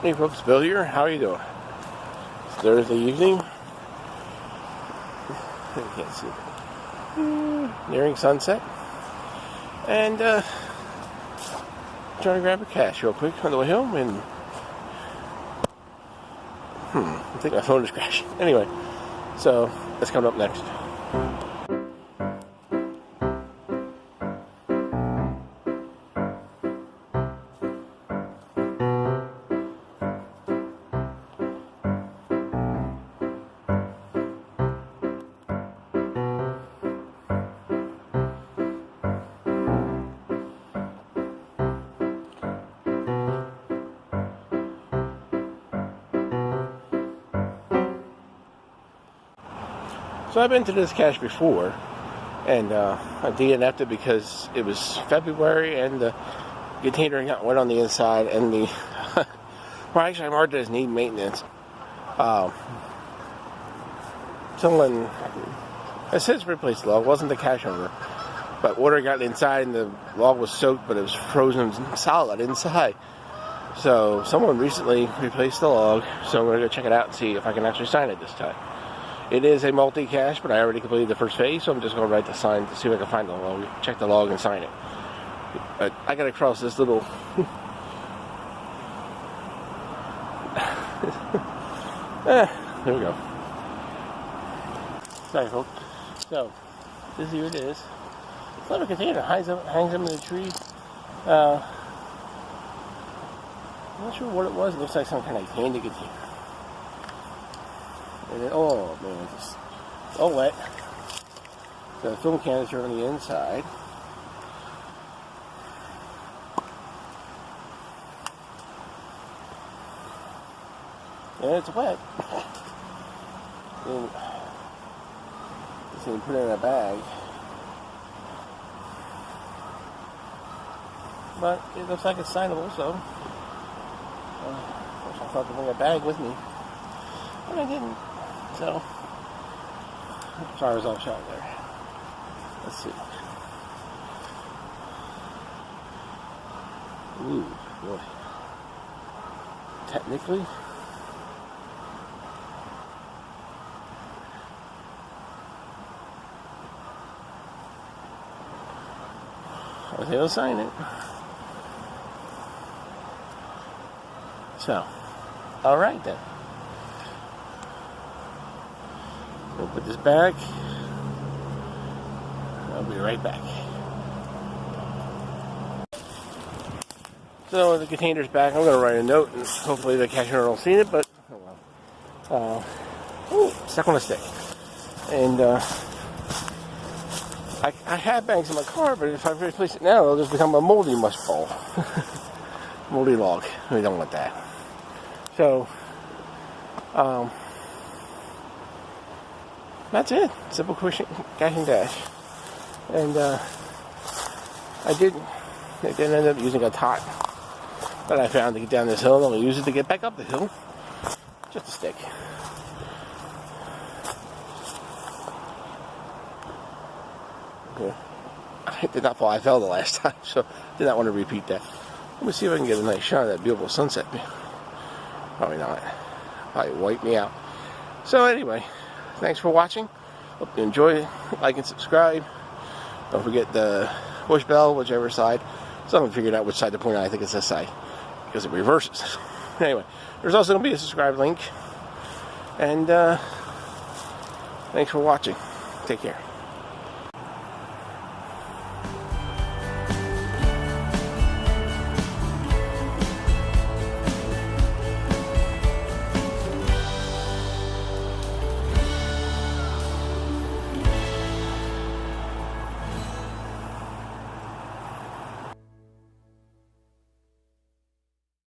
Hey folks, Bill here. How are you doing? It's Thursday evening. You can't see it. Nearing sunset. And trying to grab a cache real quick on the way home and I think my phone is crashing. Anyway, so that's coming up next. So I've been to this cache before, and I DNF'd it because it was February and the container got wet on the inside, and the well, actually I marked it as need maintenance. Someone, it says replace the log, it wasn't the cache owner, but water got inside and the log was soaked, but it was frozen solid inside. So someone recently replaced the log, so I'm going to go check it out and see if I can actually sign it this time. It is a multi-cache, but I already completed the first phase, so I'm just going to write the sign to see if I can find the log, check the log, and sign it. But I got to cross this little... there we go. Sorry, folks. So, this here it is. It's not a container. Hangs them in the tree. I'm not sure what it was. It looks like some kind of candy container. And then, oh man, it's all wet. The film canister on the inside. And it's wet. And just going to put it in a bag. But it looks like it's signable, so. Of course, I thought to bring a bag with me. But I didn't. So, sorry I was off shot there. Let's see. Ooh, boy. Technically, I was able to sign it. So, alright then. We'll put this back. I'll be right back. So the container's back. I'm going to write a note, and hopefully the cache owner will see it. But oh well. Stuck on a stick. And I have bags in my car, but if I replace it now, it'll just become a moldy mush ball, moldy log. We don't want that. So that's it. Simple caching dash. And I didn't end up using a tot that I found to get down this hill. I'm going to use it to get back up the hill. Just a stick. Yeah. I did not fall. I fell the last time, so did not want to repeat that. Let me see if I can get a nice shot of that beautiful sunset. Probably not. Probably wipe me out. So anyway, thanks for watching. Hope you enjoy it. Like and subscribe. Don't forget the push bell, whichever side. So I haven't figured out which side to point at. I think it's this side because it reverses. Anyway, there's also going to be a subscribe link. And thanks for watching. Take care.